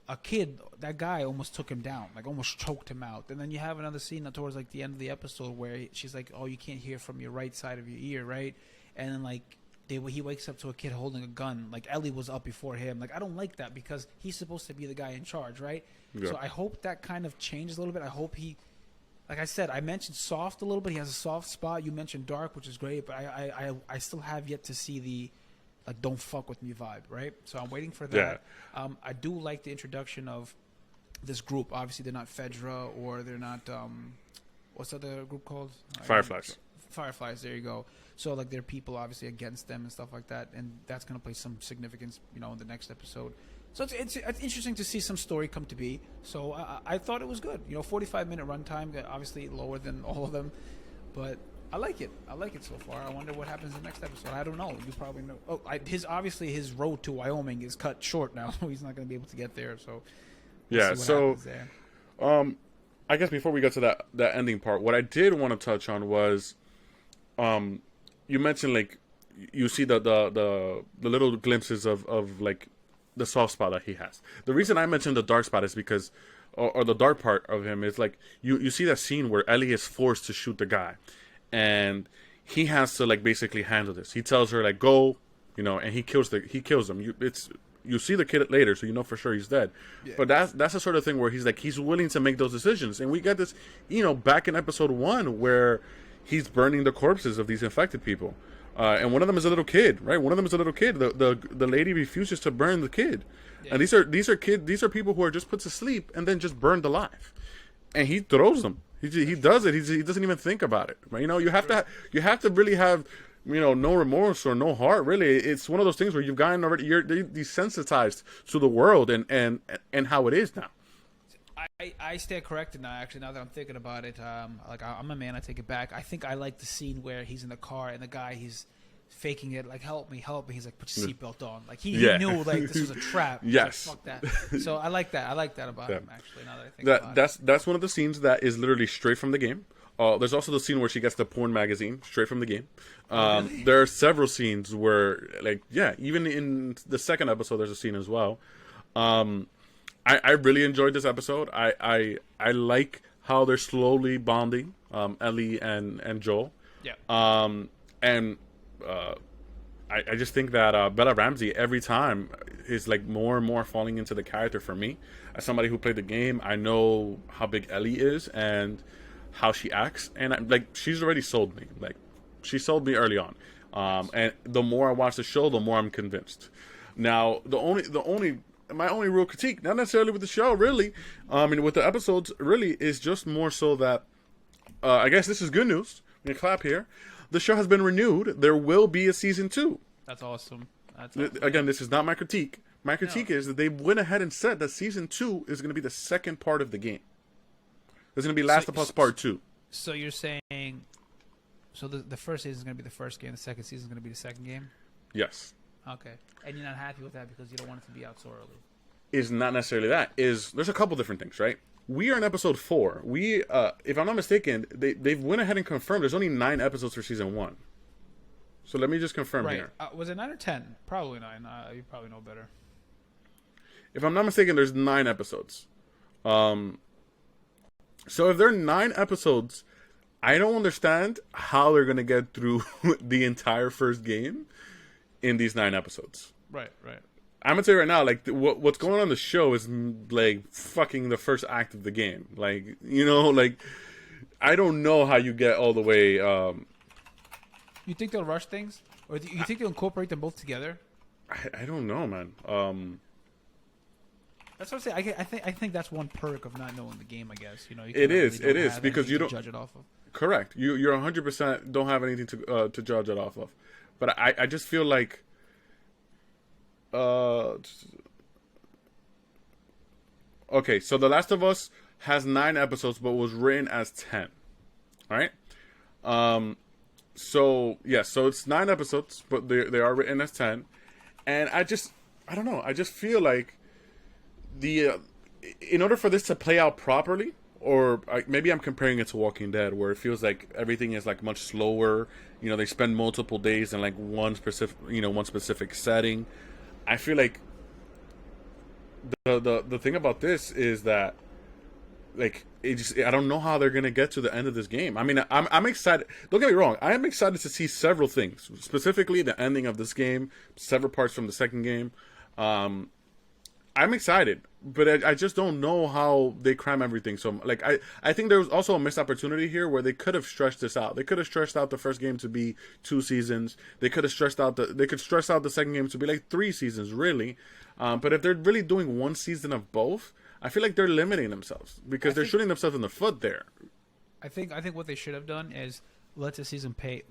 A: a kid, that guy almost took him down, like almost choked him out. And then you have another scene towards like the end of the episode where she's like, "Oh, you can't hear from your right side of your ear, right?" And then like he wakes up to a kid holding a gun. Like, Ellie was up before him. Like, I don't like that because he's supposed to be the guy in charge, right? Yeah. So I hope that kind of changes a little bit. I hope he, like I said, I mentioned soft a little bit. He has a soft spot. You mentioned dark, which is great, but I still have yet to see the, like, don't fuck with me vibe, right? So I'm waiting for that. Yeah. I do like the introduction of this group. Obviously, they're not Fedra or they're not, what's the other group called?
B: Fireflies.
A: Fireflies. There you go. So like there are people obviously against them and stuff like that, and that's gonna play some significance, in the next episode. So it's interesting to see some story come to be. So I thought it was good. 45-minute runtime, obviously lower than all of them, but I like it. I like it so far. I wonder what happens in the next episode. I don't know. You probably know. Oh, his road to Wyoming is cut short now, so he's not going to be able to get there. So
B: yeah. So I guess before we get to that ending part, what I did want to touch on was, you mentioned like you see the little glimpses of like the soft spot that he has. The reason I mentioned the dark spot is because, or the dark part of him is like you see that scene where Ellie is forced to shoot the guy. And he has to like basically handle this. He tells her like go, and he kills him. You see the kid later, so you know for sure he's dead. Yeah. But that's the sort of thing where he's willing to make those decisions. And we got this, back in episode 1 where he's burning the corpses of these infected people. And one of them is a little kid, right? One of them is a little kid. The lady refuses to burn the kid. Yeah. And these are people who are just put to sleep and then just burned alive. And he throws them. He does it. He doesn't even think about it. Right? You have to really have no remorse or no heart. Really, it's one of those things where you've gotten already. You're desensitized to the world and how it is now.
A: I stand corrected now. Actually, now that I'm thinking about it, I'm a man. I take it back. I think I like the scene where he's in the car and the guy he's faking it, like help me. He's like put your seatbelt on. Like he knew like this was a trap.
B: Yes,
A: like, fuck that. So I like that. I like that about him. Actually, now that I think about it.
B: That's one of the scenes that is literally straight from the game. There's also the scene where she gets the porn magazine straight from the game. Really? There are several scenes where, even in the second episode, there's a scene as well. I really enjoyed this episode. I like how they're slowly bonding, Ellie and Joel. Yeah. I just think that Bella Ramsey every time is like more and more falling into the character for me. As somebody who played the game, I know how big Ellie is and how she acts, and she's already sold me. Like she sold me early on. And the more I watch the show, the more I'm convinced. Now, my only real critique, not necessarily with the show, really, with the episodes, really, is just more so that I guess this is good news. I'm gonna clap here. The show has been renewed. There will be a season 2.
A: That's awesome.
B: Again, this is not my critique. My critique is that they went ahead and said that season 2 is going to be the second part of the game. There's going to be Last of Us Part 2.
A: So you're saying, the first season is going to be the first game, the second season is going to be the second game?
B: Yes.
A: Okay. And you're not happy with that because you don't want it to be out so early?
B: Is not necessarily that. There's a couple different things, right? We are in episode 4. We, if I'm not mistaken, they've went ahead and confirmed there's only 9 episodes for season 1. So let me just confirm here.
A: Was it 9 or 10? Probably 9. You probably know better.
B: If I'm not mistaken, there's 9 episodes. So if there are 9 episodes, I don't understand how they're going to get through the entire first game in these 9 episodes.
A: Right.
B: I'm gonna tell you right now, like what's going on in the show is like fucking the first act of the game. Like I don't know how you get all the way.
A: You think they'll rush things, or do you think they'll incorporate them both together?
B: I don't know, man.
A: That's what I'm saying. I think that's one perk of not knowing the game. I guess you
B: it is because you don't
A: judge it off of.
B: Correct. You're 100% don't have anything to judge it off of, but I just feel like. Okay, so The Last of Us has 9 episodes, but was written as 10. All right. So it's 9 episodes, but they are written as 10, and I don't know. I just feel like in order for this to play out properly, or maybe I'm comparing it to Walking Dead, where it feels like everything is like much slower. They spend multiple days in like one specific setting. I feel like the thing about this is that like I don't know how they're gonna get to the end of this game. I mean, I'm excited. Don't get me wrong. I am excited to see several things, specifically the ending of this game, several parts from the second game. I'm excited, but I just don't know how they cram everything. So, like, I think there was also a missed opportunity here where they could have stretched this out. They could have stretched out the first game to be 2 seasons. They could have stretched out the second game to be like 3 seasons, really. But if they're really doing 1 season of both, I feel like they're limiting themselves because they're shooting themselves in the foot there.
A: I think what they should have done is let the season play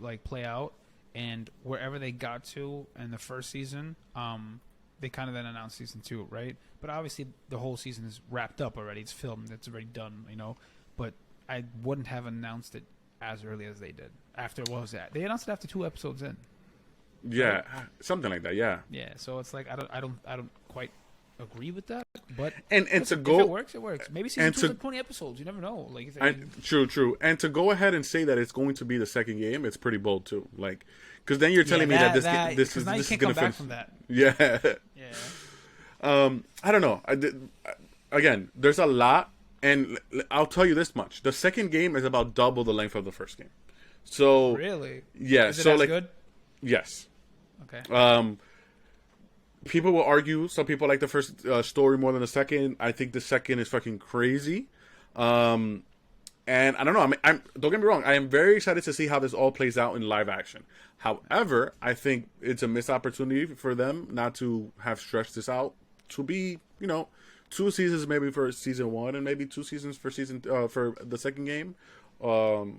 A: out, and wherever they got to in the first season, they kind of then announced season 2, right? But obviously the whole season is wrapped up already. It's filmed. It's already done, you know. But I wouldn't have announced it as early as they did. After, what was that? They announced it after 2 episodes in.
B: Yeah, something like that. Yeah.
A: Yeah, so it's like I don't quite agree with that. But
B: And to
A: if
B: go,
A: it works, it works. Maybe season 2 is like 20 episodes. You never know. Like if
B: true. And to go ahead and say that it's going to be the second game, it's pretty bold too. Like, because then you're telling me that this is
A: now you
B: this is
A: can't
B: going
A: come
B: to
A: back from that.
B: Yeah.
A: Yeah.
B: I don't know. Again, there's a lot, and I'll tell you this much: the second game is about double the length of the first game. So
A: Really?
B: yeah.
A: Is it
B: So
A: as
B: like,
A: good?
B: yes.
A: Okay.
B: People will argue. Some people like the first story more than the second. I think the second is fucking crazy. And I don't know. I mean, don't get me wrong. I am very excited to see how this all plays out in live action. However, I think it's a missed opportunity for them not to have stretched this out to be, 2 seasons maybe for season 1 and maybe 2 seasons for for the second game, or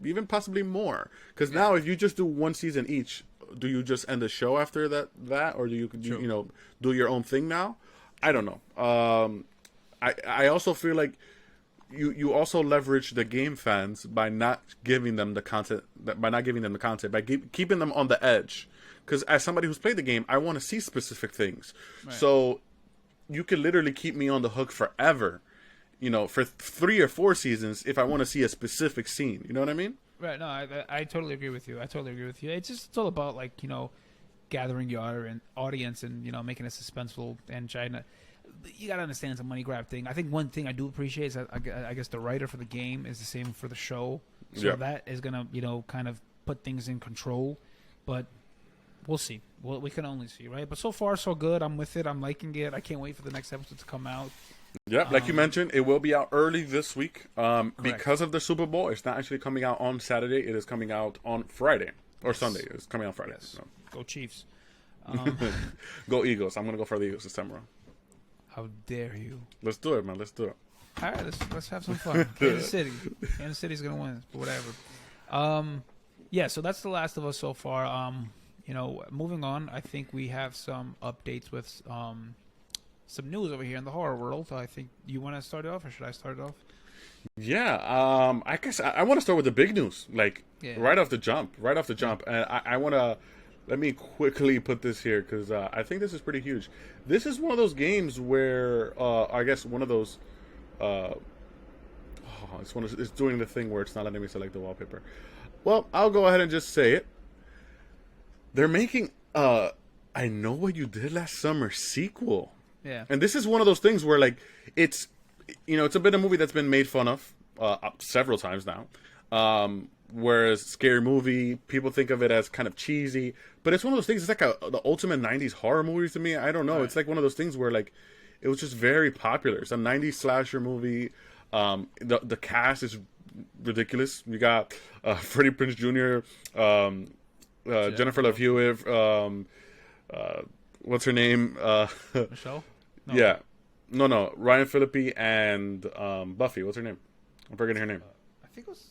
B: even possibly more. Because now, if you just do 1 season each, do you just end the show after that, or do you do your own thing now? I don't know. I also feel like you also leverage the game fans by not giving them the content, by keeping them on the edge. Because as somebody who's played the game, I want to see specific things. Right. So you could literally keep me on the hook forever, for 3 or 4 seasons if I want to see a specific scene. You know what I mean?
A: Right. No, I totally agree with you. It's all about gathering your audience and making it suspenseful and trying to. You gotta understand it's a money grab thing. I think one thing I do appreciate is that I guess the writer for the game is the same for the show, so that is gonna kind of put things in control. But we'll see. Well, we can only see, right? But so far so good. I'm with it. I'm liking it. I can't wait for the next episode to come out.
B: Yeah, like you mentioned, it will be out early this week because of the Super Bowl. It's not actually coming out on Saturday. It is coming out on Friday or Sunday. It's coming out Friday.
A: Yes. So. Go Chiefs.
B: Go Eagles. I'm gonna go for the Eagles this time around.
A: How dare you?
B: Let's do it, man. Let's do it.
A: All right, let's have some fun. Kansas City's gonna win, but whatever. Yeah. So that's The Last of Us so far. Moving on. I think we have some updates with some news over here in the horror world. I think you want to start it off, or should I start it off?
B: Yeah. I guess I want to start with the big news, right off the jump. And I want to. Let me quickly put this here because I think this is pretty huge. This is one of those games where I guess one of those. It's doing the thing where it's not letting me select the wallpaper. Well, I'll go ahead and just say it. They're making I Know What You Did Last Summer sequel.
A: Yeah.
B: And this is one of those things where it's it's a bit of a movie that's been made fun of several times now. Whereas Scary Movie, people think of it as kind of cheesy, but it's one of those things. It's like the ultimate '90s horror movie to me. I don't know. Right. It's like one of those things where it was just very popular. It's a '90s slasher movie. The cast is ridiculous. You got Freddie Prinze Jr., Jennifer Love Hewitt. What's her name?
A: Michelle. No.
B: Yeah, no. Ryan Phillippe and Buffy. What's her name? I'm forgetting her name.
A: I think it was.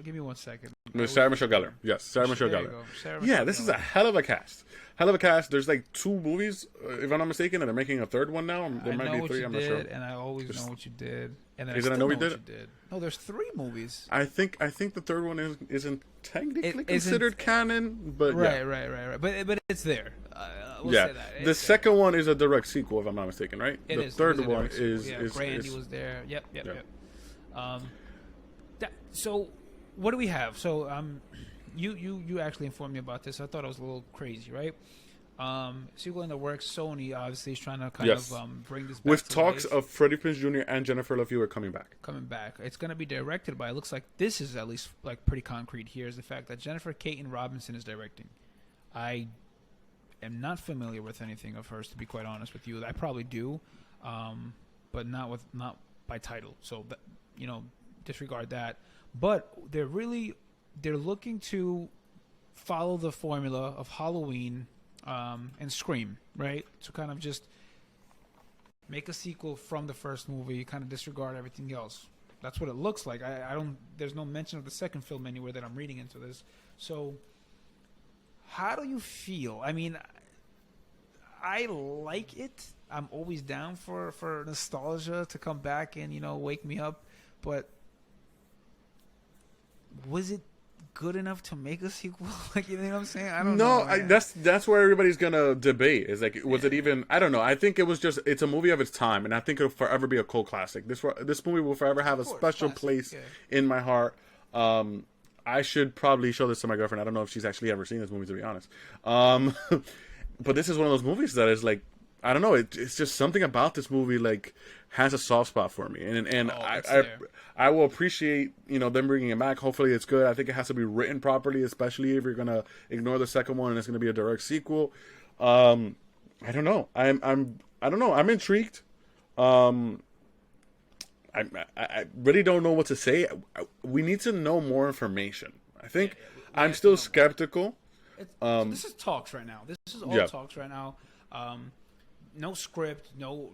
A: Give me 1 second.
B: Sarah Michelle Gellar. Yes, Sarah Michelle Gellar. This is a hell of a cast. There's 2 movies, if I'm not mistaken, and they're making a 3rd one now. There might be 3. I'm not sure.
A: And I always know what you did. And
B: is it I Know What You Did?
A: No, there's 3 movies.
B: I think the 3rd one isn't technically considered canon, but
A: right. But it's there. We'll say that.
B: The second one is a direct sequel, if I'm not mistaken, right?
A: The
B: 3rd one is
A: Brandy was there. Yep. So, what do we have? So, you actually informed me about this. I thought it was a little crazy, right? Sequel in the works. Sony obviously is trying to kind of bring this back
B: with
A: to
B: talks
A: life.
B: of Freddie Prinze Jr. and Jennifer Love Hewitt coming back.
A: It's going to be directed by. It looks like this is at least pretty concrete. Here is the fact that Jennifer Caton Robinson is directing. I am not familiar with anything of hers, to be quite honest with you. I probably do, but not by title. So disregard that. But they're looking to follow the formula of Halloween and Scream, right? To kind of just make a sequel from the first movie, kind of disregard everything else. That's what it looks like. I don't. There's no mention of the second film anywhere that I'm reading into this. So, how do you feel? I mean, I like it. I'm always down for nostalgia to come back and wake me up. But was it good enough to make a sequel? Like, you know what I'm saying? I don't know.
B: No, that's where everybody's gonna debate. Is like, was it even? I don't know. I think it was just. It's a movie of its time, and I think it'll forever be a cult classic. This movie will forever have a special place in my heart. I should probably show this to my girlfriend. I don't know if she's actually ever seen this movie, to be honest. But this is one of those movies that is like, I don't know. It's just something about this movie like has a soft spot for me, and I will appreciate them bringing it back. Hopefully, it's good. I think it has to be written properly, especially if you're gonna ignore the second one and it's gonna be a direct sequel. I don't know. I don't know. I'm intrigued. I really don't know what to say. We need to know more information. I think I'm still skeptical.
A: This is talks right now. This is all talks right now. No script. No.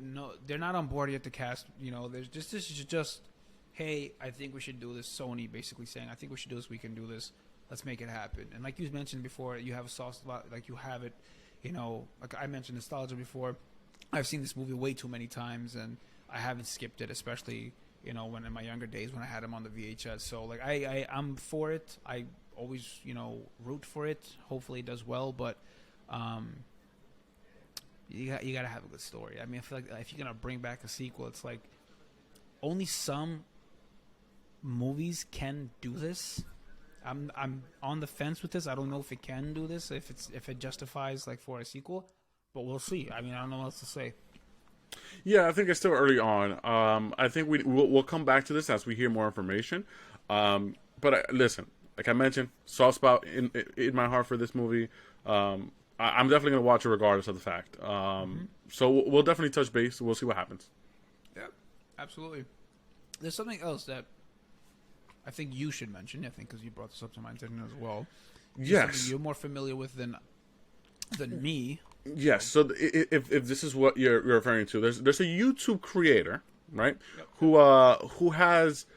A: They're not on board yet. The cast. This is just. Hey, I think we should do this. Sony basically saying, I think we should do this. We can do this. Let's make it happen. And like you mentioned before, you have a soft spot. Like you have it. Like I mentioned nostalgia before. I've seen this movie way too many times, and I haven't skipped it, especially when in my younger days when I had him on the VHS. So like I'm for it. I always root for it. Hopefully it does well, but you got to have a good story. I mean, I feel like if you're gonna bring back a sequel, it's like only some movies can do this. I'm on the fence with this. I don't know if it can do this, if it justifies like for a sequel, but we'll see. I mean, I don't know what else to say.
B: Yeah, I think it's still early on. I think we'll come back to this as we hear more information. But listen, like I mentioned, soft spot in my heart for this movie. I'm definitely gonna watch it regardless of the fact. So we'll definitely touch base. We'll see what happens.
A: Yeah, absolutely. There's something else that I think you should mention. I think because you brought this up to my attention as well.
B: Yes,
A: you're more familiar with than me.
B: Yes. So if this is what you're referring to, there's a YouTube creator, right? Yep. Who has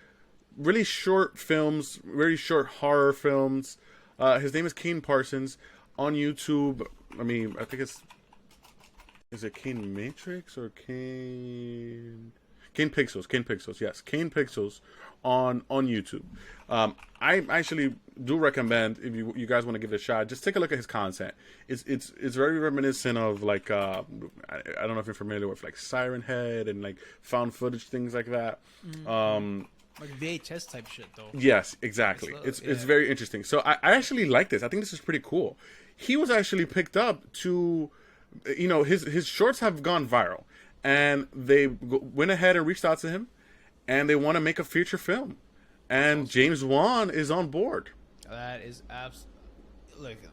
B: really short films, very short horror films. His name is Kane Parsons on YouTube. I mean, I think is it Kane Matrix or Kane Pixels? Kane Pixels, yes, Kane Pixels on YouTube. I actually do recommend, if you guys want to give it a shot, just take a look at his content. It's very reminiscent of like I don't know if you're familiar with like Siren Head and like found footage, things like that.
A: Like VHS type shit though.
B: Yes, exactly. It's very interesting. So I actually like this. I think this is pretty cool. He was actually picked up to, his shorts have gone viral, and they went ahead and reached out to him, and they want to make a feature film, and James Wan is on board.
A: That is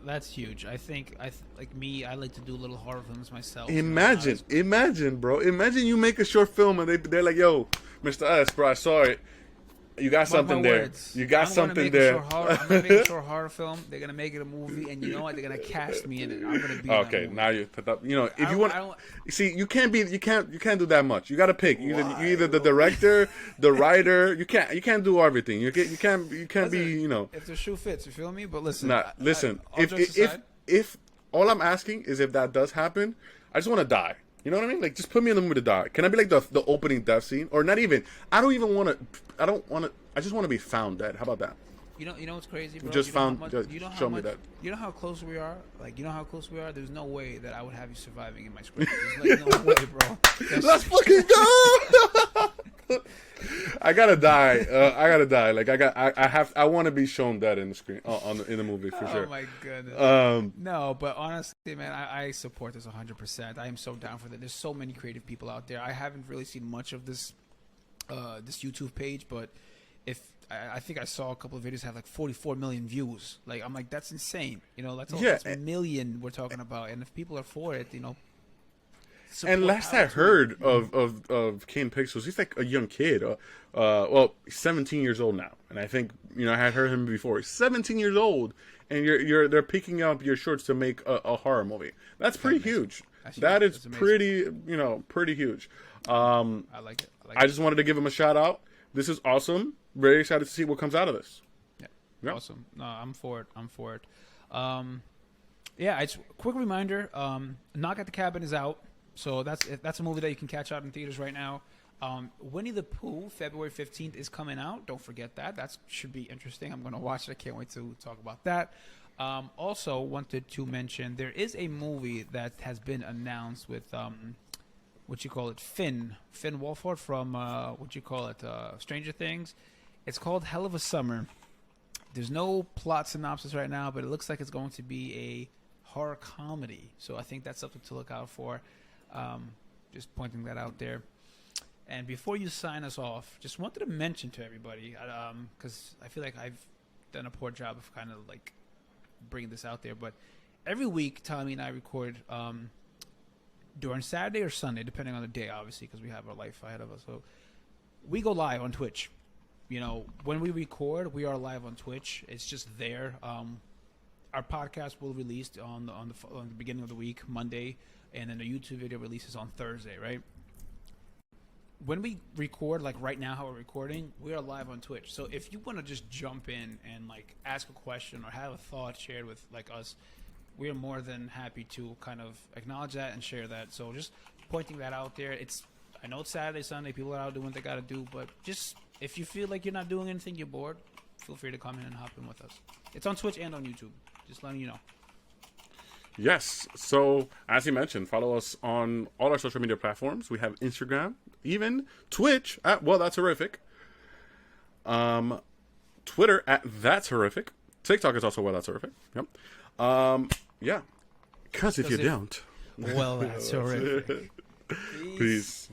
A: that's huge. I think like me, I like to do little horror films myself.
B: Imagine, bro. Imagine you make a short film and they're like, "Yo, Mr. S, bro, I saw it. You got something there. You got something there."
A: I'm gonna make a short horror film. They're gonna make it a movie, and you know what? They're gonna cast me in it. I'm gonna be
B: okay. Now you put up. If you want, see, you can't do that much. You got to pick. You either the director, the writer. You can't do everything. You can't be.
A: If the shoe fits, you feel me? But listen,
B: listen. If all I'm asking is if that does happen, I just want to die. You know what I mean? Like, just put me in the mood to die. Can I be like the opening death scene, or not even? I don't want to. I just want to be found dead. How about that?
A: You know what's crazy, bro?
B: Just show me that.
A: You know how close we are? Like, you know how close we are? There's no way that I would have you surviving in my script. There's like no way, bro.
B: Let's fucking go! I gotta die. Like I want to be shown dead in the screen in the movie for sure.
A: Oh my goodness. No, but honestly, man, I support this 100%. I am so down for that. There's so many creative people out there. I haven't really seen much of this YouTube page, but I think I saw a couple of videos have like 44 million views. Like, I'm like, that's insane. That's a million we're talking about. And if people are for it,
B: and last I heard of Kane Pixels, he's like a young kid. He's 17 years old now, and I think I had heard him before. He's 17 years old, and they're picking up your shorts to make a horror movie. That's pretty huge. That is pretty huge.
A: I like it.
B: I just wanted to give him a shout out. this is awesome. Very excited to see what comes out of this.
A: Yeah.
B: Yeah.
A: Awesome. No, I'm for it. I'm for it. Yeah, it's quick reminder. Knock at the Cabin is out, so that's a movie that you can catch out in theaters right now. Winnie the Pooh, February 15th is coming out. Don't forget that. That should be interesting. I'm going to watch it. I can't wait to talk about that. Also, wanted to mention there is a movie that has been announced with Finn Wolfhard from Stranger Things. It's called Hell of a Summer. There's no plot synopsis right now, but it looks like it's going to be a horror comedy. So I think that's something to look out for. Just pointing that out there. And before you sign us off, just wanted to mention to everybody, because I feel like I've done a poor job of kind of like bringing this out there, but every week Tommy and I record during Saturday or Sunday, depending on the day, obviously, because we have our life ahead of us. So we go live on Twitch. When we record, we are live on Twitch. It's just there. Our podcast will release on the beginning of the week, Monday, and then the YouTube video releases on Thursday, right? When we record, like right now how we're recording, we are live on Twitch. So if you want to just jump in and like ask a question or have a thought shared with like us, we are more than happy to kind of acknowledge that and share that. So just pointing that out there. I know it's Saturday, Sunday, people are out doing what they got to do, but just if you feel like you're not doing anything, you're bored, feel free to come in and hop in with us. It's on Twitch and on YouTube. Just letting you know.
B: Yes. So, as you mentioned, follow us on all our social media platforms. We have Instagram, even Twitch at Well That's Horrific. Twitter at That's Horrific. TikTok is also Well That's Horrific. Yep. Yeah. Because if you don't...
A: Well, that's horrific.
B: Peace.